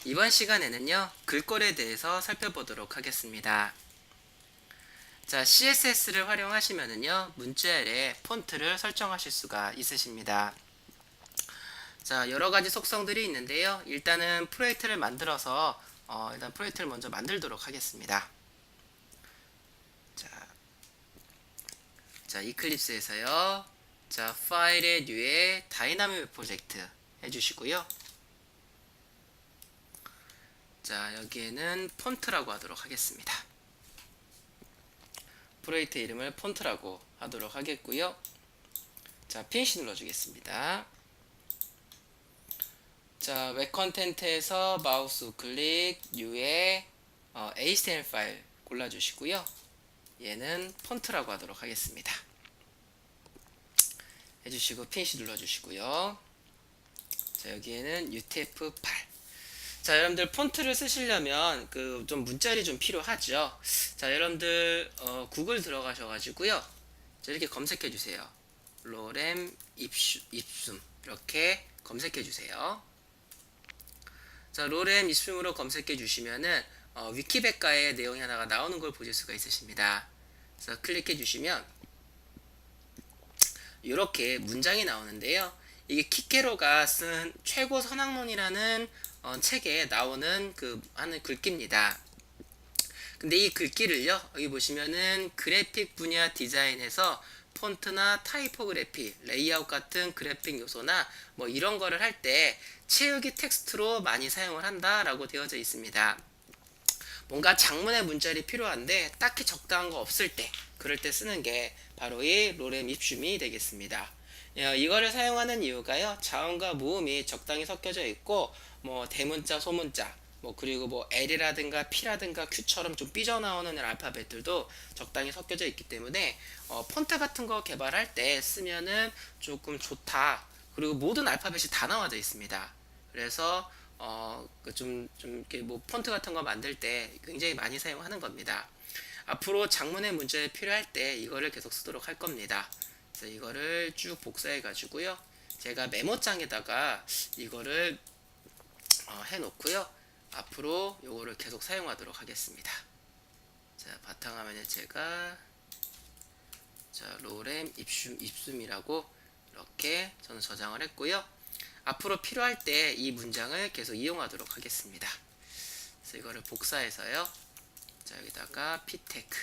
이번 시간에는요, 글꼴에 대해서 살펴보도록 하겠습니다. 자, CSS를 활용하시면은요, 문자열의 폰트를 설정하실 수가 있으십니다. 자, 여러 가지 속성들이 있는데요. 일단은 프로젝트를 만들어서 일단 프로젝트를 먼저 만들도록 하겠습니다. 자, 이클립스에서요. 자, 파일의 뉴에 다이나믹 웹 프로젝트 해주시고요. 자, 여기에는 폰트라고 하도록 하겠습니다. 프로젝트 이름을 폰트라고 하도록 하겠고요. 자, 피니시 눌러주겠습니다. 자, 웹 컨텐트에서 마우스 우클릭 U에 HTML 파일 골라주시고요. 얘는 폰트라고 하도록 하겠습니다. 해주시고 피니시 눌러주시고요. 자, 여기에는 UTF-8. 자, 여러분들 폰트를 쓰시려면 좀 문자열이 좀 필요하죠. 자, 여러분들 구글 들어가셔가지고요. 자, 이렇게 검색해 주세요. 로렘 입숨 이렇게 검색해 주세요. 자, 로렘 입숨으로 검색해 주시면은 위키백과의 내용이 하나가 나오는 걸 보실 수가 있으십니다. 그래서 클릭해 주시면 이렇게 문장이 나오는데요. 이게 키케로가 쓴 최고 선학론이라는 책에 나오는 하는 글귀입니다. 근데 이 글귀를요, 여기 보시면은 그래픽 분야 디자인에서 폰트나 타이포그래피, 레이아웃 같은 그래픽 요소나 뭐 이런 거를 할 때 채우기 텍스트로 많이 사용을 한다라고 되어져 있습니다. 뭔가 장문의 문자열이 필요한데 딱히 적당한 거 없을 때, 그럴 때 쓰는 게 바로 이 로렘 입숨이 되겠습니다. 이거를 사용하는 이유가요, 자음과 모음이 적당히 섞여져 있고 뭐 대문자, 소문자, 뭐 그리고 뭐 L이라든가 P라든가 Q처럼 좀 삐져나오는 알파벳들도 적당히 섞여져 있기 때문에 폰트 같은 거 개발할 때 쓰면은 조금 좋다. 그리고 모든 알파벳이 다 나와져 있습니다. 그래서 이렇게 뭐 폰트 같은 거 만들 때 굉장히 많이 사용하는 겁니다. 앞으로 장문의 문자에 필요할 때 이거를 계속 쓰도록 할 겁니다. 그래서 이거를 쭉 복사해 가지고요. 제가 메모장에다가 이거를 해 놓고요. 앞으로 이거를 계속 사용하도록 하겠습니다. 자, 바탕화면에 제가 로렘 입숨이라고 이렇게 저는 저장을 했고요. 앞으로 필요할 때 이 문장을 계속 이용하도록 하겠습니다. 그래서 이거를 복사해서요. 자, 여기다가 피테크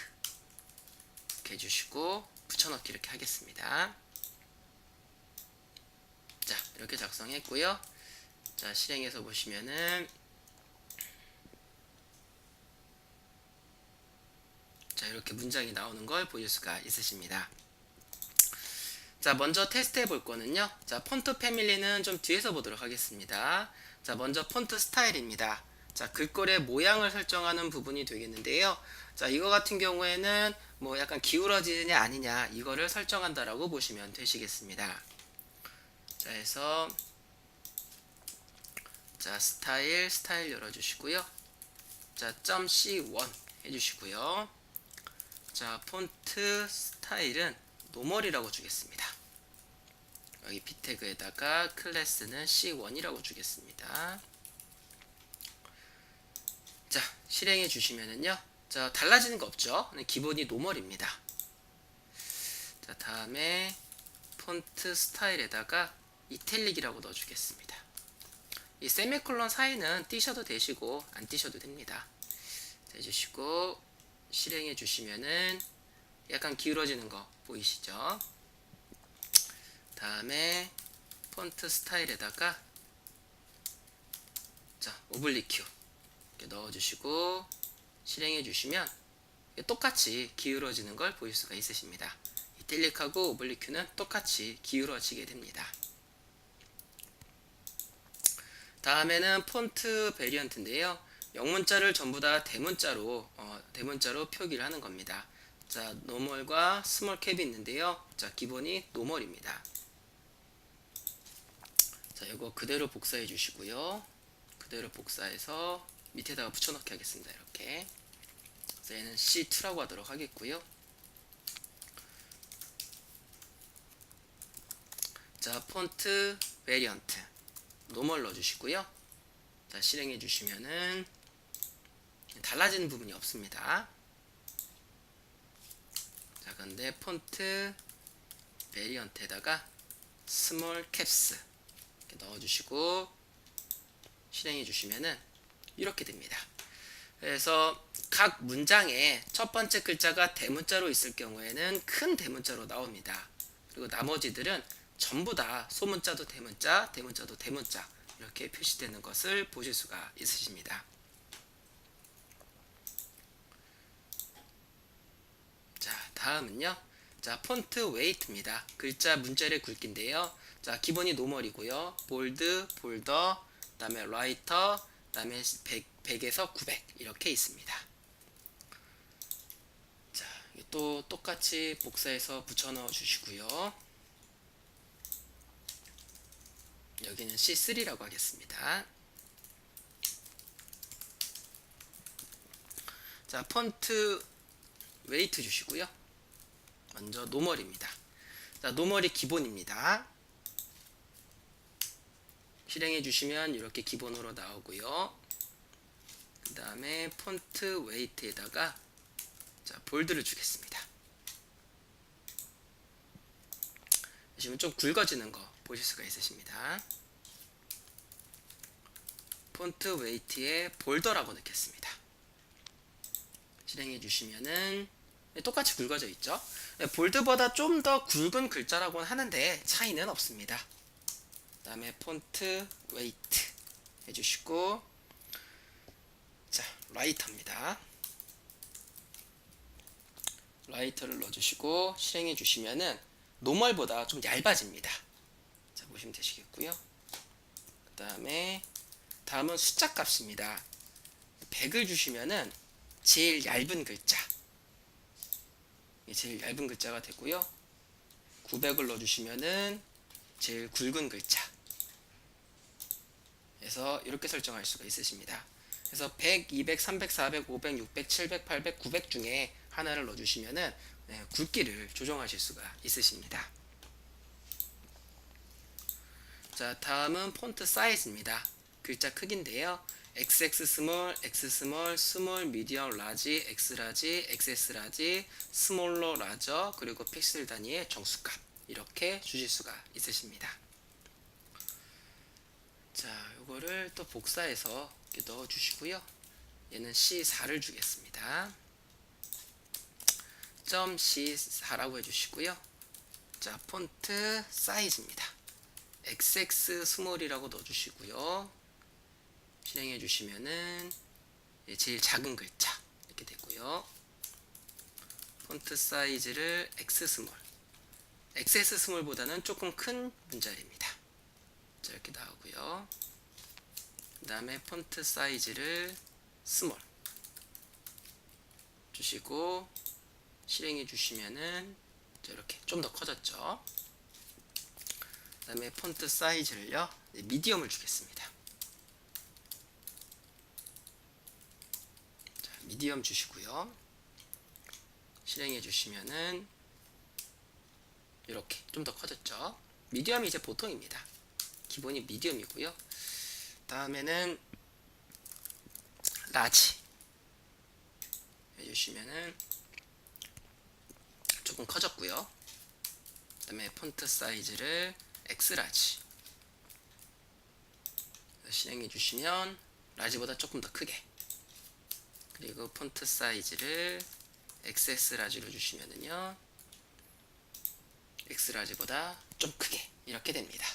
이렇게 해주시고 붙여넣기 이렇게 하겠습니다. 자, 이렇게 작성했고요. 자, 실행해서 보시면은 자, 이렇게 문장이 나오는 걸 보실 수가 있으십니다. 자, 먼저 테스트 해볼 거는요. 자, 폰트 패밀리는 좀 뒤에서 보도록 하겠습니다. 자, 먼저 폰트 스타일입니다. 자, 글꼴의 모양을 설정하는 부분이 되겠는데요. 자, 이거 같은 경우에는 뭐 약간 기울어지느냐 아니냐 이거를 설정한다라고 보시면 되시겠습니다. 자, 해서 자, 스타일 열어주시고요. 자, .c1 해주시고요. 자, 폰트 스타일은 노멀이라고 주겠습니다. 여기 비태그에다가 클래스는 C1이라고 주겠습니다. 자, 실행해 주시면은요. 자, 달라지는 거 없죠? 기본이 노멀입니다. 자, 다음에 폰트 스타일에다가 이탈릭이라고 넣어주겠습니다. 이 세미콜론 사이는 띄셔도 되시고 안 띄셔도 됩니다. 자, 해주시고 실행해 주시면은 약간 기울어지는 거 보이시죠? 다음에 폰트 스타일에다가 자, 오블리큐 이렇게 넣어주시고 실행해 주시면 똑같이 기울어지는 걸 보실 수가 있으십니다. 이탈릭하고 오블리큐는 똑같이 기울어지게 됩니다. 다음에는 폰트 베리언트인데요. 영문자를 전부 다 대문자로 표기를 하는 겁니다. 자, 노멀과 스몰 캡이 있는데요. 자, 기본이 노멀입니다. 자, 이거 그대로 복사해 주시고요. 그대로 복사해서 밑에다가 붙여넣기 하겠습니다. 이렇게. 그래서 얘는 C2라고 하도록 하겠고요. 자, 폰트 베리언트 노멀 넣어주시고요. 자, 실행해 주시면은 달라지는 부분이 없습니다. 자, 그런데 폰트 베리언트에다가 스몰 캡스 이렇게 넣어주시고 실행해 주시면은 이렇게 됩니다. 그래서 각 문장에 첫 번째 글자가 대문자로 있을 경우에는 큰 대문자로 나옵니다. 그리고 나머지들은 전부 다 소문자도 대문자, 대문자도 대문자 이렇게 표시되는 것을 보실 수가 있으십니다. 자, 다음은요. 자, 폰트 웨이트입니다. 글자 문자의 굵기인데요. 자, 기본이 노멀이고요. 볼드, 볼더, 그다음에 라이터, 그다음에 100에서 900 이렇게 있습니다. 자, 또 똑같이 복사해서 붙여 넣어 주시고요. 여기는 C3라고 하겠습니다. 자, 폰트 웨이트 주시고요. 먼저 노멀입니다. 자, 노멀이 기본입니다. 실행해 주시면 이렇게 기본으로 나오고요. 그 다음에 폰트 웨이트에다가 자, 볼드를 주겠습니다. 보시면 좀 굵어지는 거 보실 수가 있으십니다. 폰트 웨이트에 볼더라고 넣겠습니다. 실행해 주시면은 똑같이 굵어져 있죠. 볼드보다 좀 더 굵은 글자라고는 하는데 차이는 없습니다. 그 다음에 폰트 웨이트 해주시고 자, 라이터입니다. 라이터를 넣어주시고 실행해 주시면은 노멀보다 좀 얇아집니다. 자, 보시면 되시겠고요. 그 다음은 숫자 값입니다. 100을 주시면은 제일 얇은 글자, 제일 얇은 글자가 되고요. 900을 넣어주시면은 제일 굵은 글자. 그래서 이렇게 설정할 수가 있으십니다. 그래서 100, 200, 300, 400, 500, 600, 700, 800, 900 중에 하나를 넣어주시면은 굵기를 조정하실 수가 있으십니다. 자, 다음은 폰트 사이즈입니다. 글자 크기인데요. XX 스몰, X 스몰, 스몰, 미디엄, 라지, X 라지, XS 라지, 스몰러, 라저, 그리고 픽셀 단위의 정수값 이렇게 주실 수가 있으십니다. 자, 요거를 또 복사해서 이렇게 넣어 주시고요. 얘는 C4를 주겠습니다. .C4라고 해주시고요. 자, 폰트 사이즈입니다. XX 스몰이라고 넣어주시고요. 실행해 주시면은 제일 작은 글자 이렇게 되고요. 폰트 사이즈를 X 스몰, XS 스몰보다는 조금 큰 문자입니다. 자, 이렇게 나오고요. 그 다음에 폰트 사이즈를 스몰 주시고 실행해 주시면은 이렇게 좀 더 커졌죠. 그 다음에 폰트 사이즈를요 미디엄을 주겠습니다. 자, 미디엄 주시고요. 실행해 주시면은 이렇게 좀 더 커졌죠. 미디엄이 이제 보통입니다. 기본이 미디엄이고요. 다음에는 라지 해주시면은 조금 커졌고요. 그 다음에 폰트 사이즈를 X라지 실행해 주시면 라지보다 조금 더 크게, 그리고 폰트 사이즈를 XS 라지로 주시면은요 X라지보다 좀 크게 이렇게 됩니다.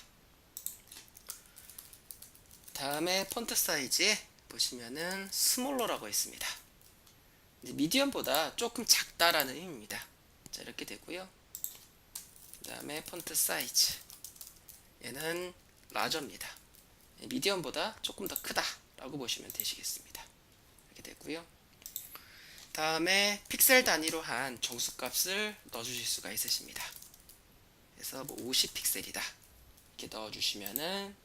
다음에 폰트 사이즈에 보시면은 스몰러라고 있습니다. 미디엄보다 조금 작다라는 의미입니다. 자, 이렇게 되고요. 그 다음에 폰트 사이즈 얘는 라저입니다. 미디엄보다 조금 더 크다라고 보시면 되시겠습니다. 이렇게 되고요. 다음에 픽셀 단위로 한 정수값을 넣어주실 수가 있으십니다. 그래서 뭐 50픽셀이다 이렇게 넣어주시면은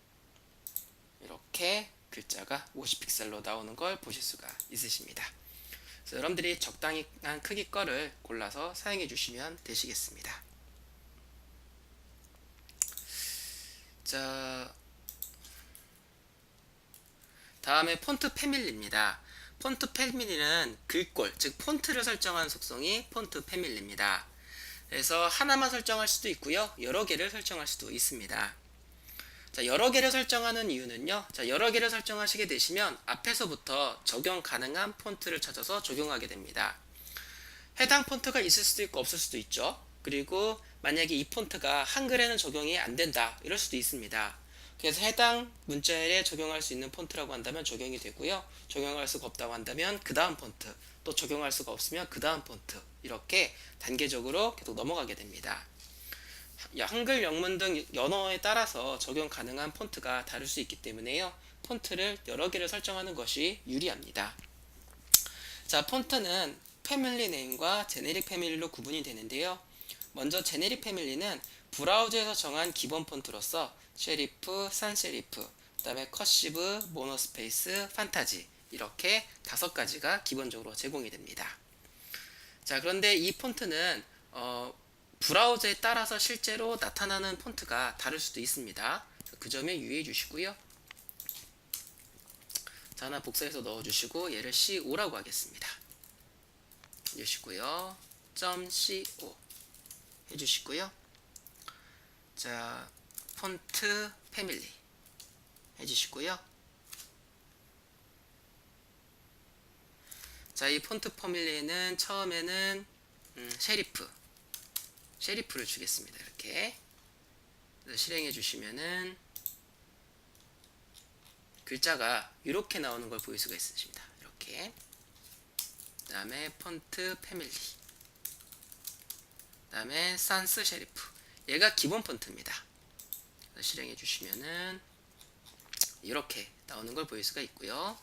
이렇게 글자가 50픽셀로 나오는 걸 보실 수가 있으십니다. 그래서 여러분들이 적당한 크기 거를 골라서 사용해 주시면 되시겠습니다. 자, 다음에 폰트 패밀리입니다. 폰트 패밀리는 글꼴, 즉 폰트를 설정하는 속성이 폰트 패밀리입니다. 그래서 하나만 설정할 수도 있고요. 여러 개를 설정할 수도 있습니다. 자, 여러 개를 설정하는 이유는요. 자, 여러 개를 설정하시게 되시면 앞에서부터 적용 가능한 폰트를 찾아서 적용하게 됩니다. 해당 폰트가 있을 수도 있고 없을 수도 있죠. 그리고 만약에 이 폰트가 한글에는 적용이 안 된다 이럴 수도 있습니다. 그래서 해당 문자열에 적용할 수 있는 폰트라고 한다면 적용이 되고요. 적용할 수가 없다고 한다면 그 다음 폰트, 또 적용할 수가 없으면 그 다음 폰트, 이렇게 단계적으로 계속 넘어가게 됩니다. 한글, 영문 등 언어에 따라서 적용 가능한 폰트가 다를 수 있기 때문에요. 폰트를 여러 개를 설정하는 것이 유리합니다. 자, 폰트는 패밀리 네임과 제네릭 패밀리로 구분이 되는데요. 먼저 제네릭 패밀리는 브라우저에서 정한 기본 폰트로서 셰리프, 산셰리프, 그 다음에 커시브, 모노스페이스, 판타지, 이렇게 5가지가 기본적으로 제공이 됩니다. 자, 그런데 이 폰트는 브라우저에 따라서 실제로 나타나는 폰트가 다를 수도 있습니다. 그 점에 유의해 주시고요. 자, 하나 복사해서 넣어주시고 얘를 CO 라고 하겠습니다. 해주시고요. .co 해주시고요. 자, 폰트 패밀리 해주시고요. 자, 이 폰트 패밀리는 처음에는 셰리프를 주겠습니다. 이렇게 실행해 주시면은 글자가 이렇게 나오는 걸 보일 수가 있으십니다. 이렇게. 그 다음에 폰트 패밀리, 그 다음에 산스 셰리프, 얘가 기본 폰트입니다. 실행해 주시면은 이렇게 나오는 걸 보일 수가 있고요.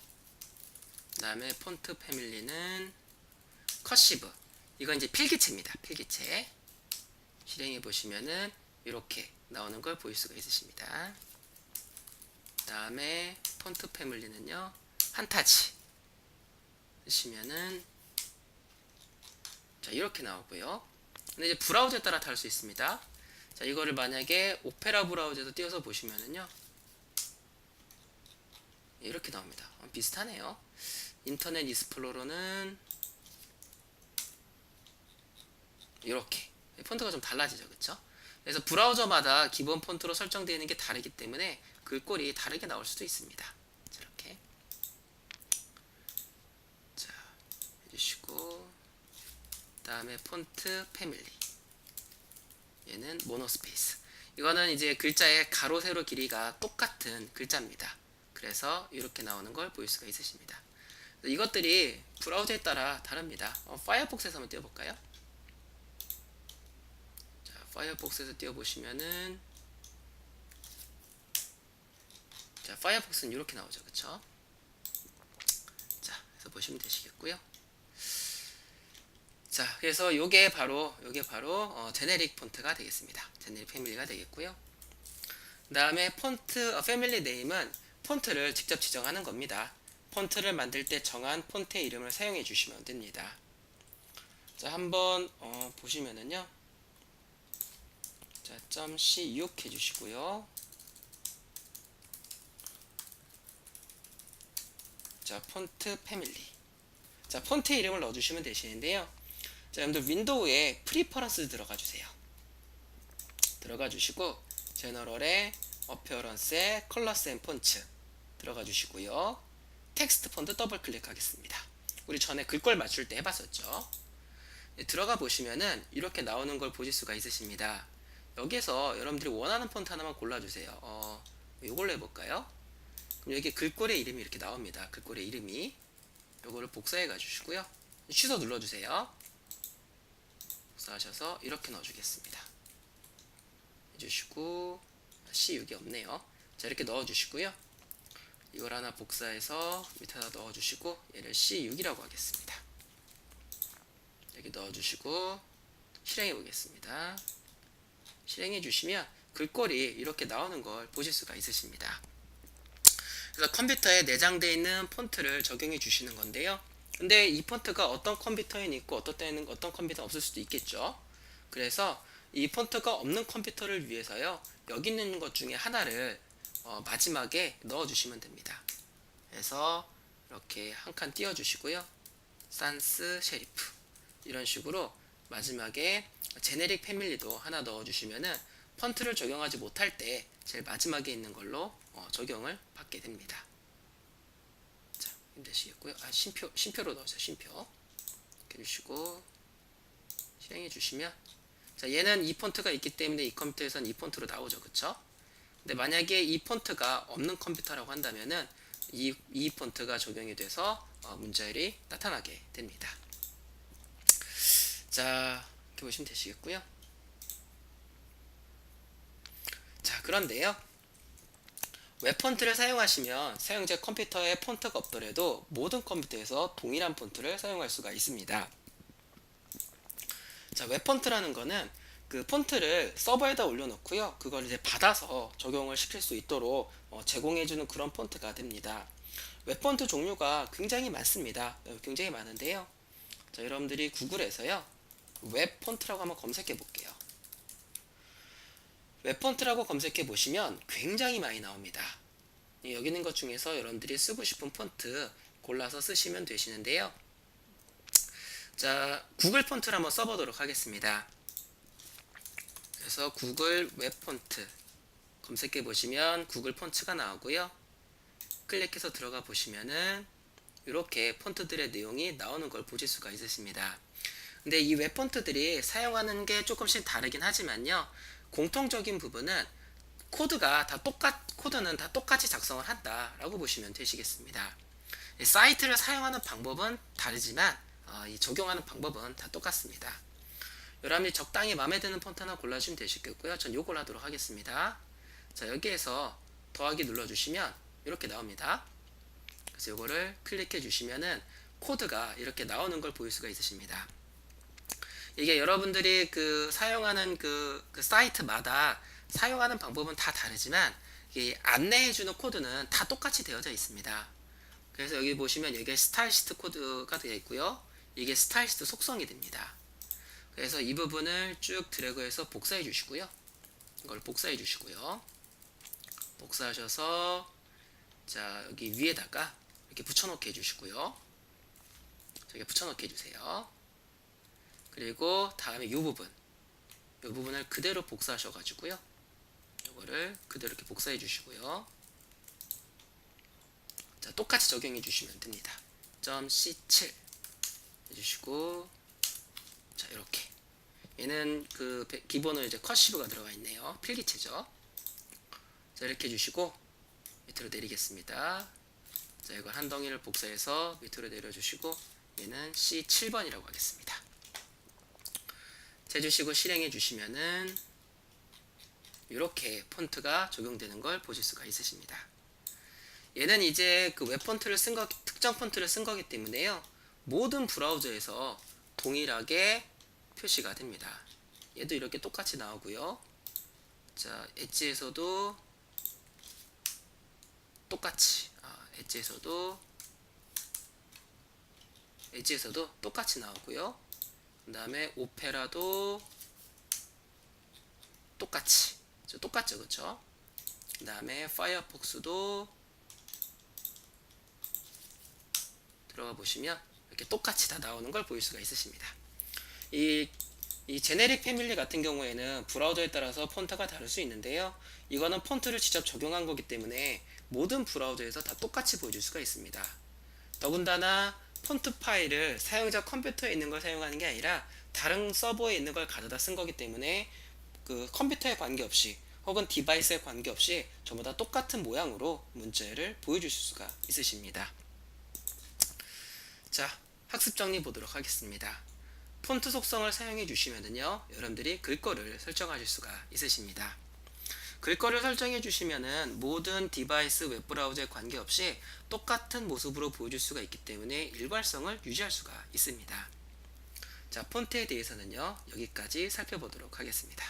그 다음에 폰트 패밀리는 커시브, 이건 이제 필기체입니다. 필기체. 실행해 보시면은 이렇게 나오는 걸 보일 수가 있으십니다. 그 다음에 폰트 패밀리는요, 판타지 쓰시면은 자, 이렇게 나오고요. 근데 이제 브라우저에 따라 다를 수 있습니다. 자, 이거를 만약에 오페라 브라우저에서 띄워서 보시면은요, 이렇게 나옵니다. 비슷하네요. 인터넷 익스플로러는 이렇게 폰트가 좀 달라지죠, 그쵸? 그래서 브라우저마다 기본 폰트로 설정되어 있는 게 다르기 때문에 글꼴이 다르게 나올 수도 있습니다. 이렇게 자, 해주시고, 그 다음에 폰트 패밀리, 얘는 모노스페이스, 이거는 이제 글자의 가로 세로 길이가 똑같은 글자입니다. 그래서 이렇게 나오는 걸 보일 수가 있으십니다. 이것들이 브라우저에 따라 다릅니다. 파이어폭스에서 한번 띄워볼까요? 자, 파이어폭스에서 띄워보시면은, 자, 파이어폭스는 이렇게 나오죠, 그쵸? 자, 그래서 보시면 되시겠고요. 자, 그래서 요게 바로 제네릭 폰트가 되겠습니다. 제네릭 패밀리가 되겠고요. 그 다음에 폰트 패밀리 네임은 폰트를 직접 지정하는 겁니다. 폰트를 만들 때 정한 폰트의 이름을 사용해 주시면 됩니다. 자, 한번 보시면은요, 자, .c6 해주시고요. 자, 폰트 패밀리. 자, 폰트의 이름을 넣어주시면 되시는데요. 자, 여러분들 윈도우에 프리퍼런스 들어가 주세요. 들어가 주시고, 제너럴에 어페어런스에 컬러스 앤 폰츠 들어가 주시고요. 텍스트 폰트 더블 클릭하겠습니다. 우리 전에 글꼴 맞출 때 해봤었죠. 들어가 보시면은 이렇게 나오는 걸 보실 수가 있으십니다. 여기서 여러분들이 원하는 폰트 하나만 골라주세요. 이걸로 해볼까요? 그럼 여기 글꼴의 이름이 이렇게 나옵니다. 글꼴의 이름이. 요거를 복사해 가주시고요. 취소 눌러주세요. 복사하셔서 이렇게 넣어주겠습니다. 해주시고, C6이 없네요. 자, 이렇게 넣어주시고요. 이걸 하나 복사해서 밑에다 넣어주시고, 얘를 C6이라고 하겠습니다. 여기 넣어주시고 실행해 보겠습니다. 실행해 주시면 글꼴이 이렇게 나오는 걸 보실 수가 있으십니다. 그래서 컴퓨터에 내장되어 있는 폰트를 적용해 주시는 건데요. 근데 이 폰트가 어떤 컴퓨터에는 있고 어떤 때는 어떤 컴퓨터는 없을 수도 있겠죠. 그래서 이 폰트가 없는 컴퓨터를 위해서요, 여기 있는 것 중에 하나를 마지막에 넣어 주시면 됩니다. 해서 이렇게 한 칸 띄워주시고요. 산스 셰리프 이런 식으로 마지막에 제네릭 패밀리도 하나 넣어주시면은 펀트를 적용하지 못할 때 제일 마지막에 있는 걸로 적용을 받게 됩니다. 자, 힘내시겠고요. 심표로 넣으세요. 심표 이렇게 해주시고 실행해 주시면, 자, 얘는 이 폰트가 있기 때문에 이 컴퓨터에서는 이 폰트로 나오죠, 그쵸? 근데 만약에 이 폰트가 없는 컴퓨터라고 한다면은 이 폰트가 적용이 돼서 문자열이 나타나게 됩니다. 자, 이렇게 보시면 되시겠고요. 자, 그런데요, 웹 폰트를 사용하시면 사용자 컴퓨터에 폰트가 없더라도 모든 컴퓨터에서 동일한 폰트를 사용할 수가 있습니다. 자, 웹 폰트라는 거는 그 폰트를 서버에다 올려놓고요, 그걸 이제 받아서 적용을 시킬 수 있도록 제공해주는 그런 폰트가 됩니다. 웹 폰트 종류가 굉장히 많습니다. 굉장히 많은데요, 자, 여러분들이 구글에서요 웹 폰트라고 한번 검색해 볼게요. 웹 폰트라고 검색해 보시면 굉장히 많이 나옵니다. 여기 있는 것 중에서 여러분들이 쓰고 싶은 폰트 골라서 쓰시면 되시는데요, 자, 구글 폰트를 한번 써보도록 하겠습니다. 그래서 구글 웹 폰트 검색해 보시면 구글 폰트가 나오고요, 클릭해서 들어가 보시면은 이렇게 폰트들의 내용이 나오는 걸 보실 수가 있으십니다. 근데 이 웹 폰트들이 사용하는 게 조금씩 다르긴 하지만요, 공통적인 부분은 코드는 다 똑같이 작성을 한다라고 보시면 되시겠습니다. 사이트를 사용하는 방법은 다르지만 이 적용하는 방법은 다 똑같습니다. 여러분이 적당히 마음에 드는 폰트 하나 골라주시면 되시겠고요. 전 요걸 하도록 하겠습니다. 자, 여기에서 더하기 눌러주시면 이렇게 나옵니다. 그래서 요거를 클릭해 주시면은 코드가 이렇게 나오는 걸 보일 수가 있으십니다. 이게 여러분들이 그 사용하는 그 사이트마다 사용하는 방법은 다 다르지만 안내해주는 코드는 다 똑같이 되어져 있습니다. 그래서 여기 보시면 여기에 스타일시트 코드가 되어 있고요, 이게 스타일시트 속성이 됩니다. 그래서 이 부분을 쭉 드래그해서 복사해 주시고요, 이걸 복사해 주시고요, 복사하셔서 자, 여기 위에다가 이렇게 붙여넣기 해주시고요, 저기 붙여넣기 해주세요. 그리고 다음에 이 부분을 그대로 복사하셔가지고요, 이거를 그대로 이렇게 복사해 주시고요, 자, 똑같이 적용해 주시면 됩니다. .c7 해주시고, 자, 이렇게 얘는 그 기본으로 이제 커시브가 들어가 있네요. 필기체죠. 자, 이렇게 해주시고 밑으로 내리겠습니다. 자, 이걸 한 덩이를 복사해서 밑으로 내려주시고 얘는 C7번이라고 하겠습니다. 해주시고 실행해 주시면은 이렇게 폰트가 적용되는 걸 보실 수가 있으십니다. 얘는 이제 그 웹 폰트를 특정 폰트를 쓴 거기 때문에요, 모든 브라우저에서 동일하게 표시가 됩니다. 얘도 이렇게 똑같이 나오고요, 자, 엣지에서도 똑같이 엣지에서도 똑같이 나오고요, 그 다음에 오페라도 똑같죠, 그쵸? 그 다음에 파이어폭스도 들어가 보시면 이렇게 똑같이 다 나오는 걸 보일 수가 있으십니다. 이 제네릭 패밀리 같은 경우에는 브라우저에 따라서 폰트가 다를 수 있는데요, 이거는 폰트를 직접 적용한 거기 때문에 모든 브라우저에서 다 똑같이 보여줄 수가 있습니다. 더군다나 폰트 파일을 사용자 컴퓨터에 있는 걸 사용하는 게 아니라 다른 서버에 있는 걸 가져다 쓴 거기 때문에 그 컴퓨터에 관계없이 혹은 디바이스에 관계없이 전부 다 똑같은 모양으로 문제를 보여주실 수가 있으십니다. 자, 학습 정리 보도록 하겠습니다. 폰트 속성을 사용해 주시면은요, 여러분들이 글꼴을 설정하실 수가 있으십니다. 글꼴을 설정해 주시면은 모든 디바이스 웹브라우저에 관계없이 똑같은 모습으로 보여줄 수가 있기 때문에 일괄성을 유지할 수가 있습니다. 자, 폰트에 대해서는요, 여기까지 살펴보도록 하겠습니다.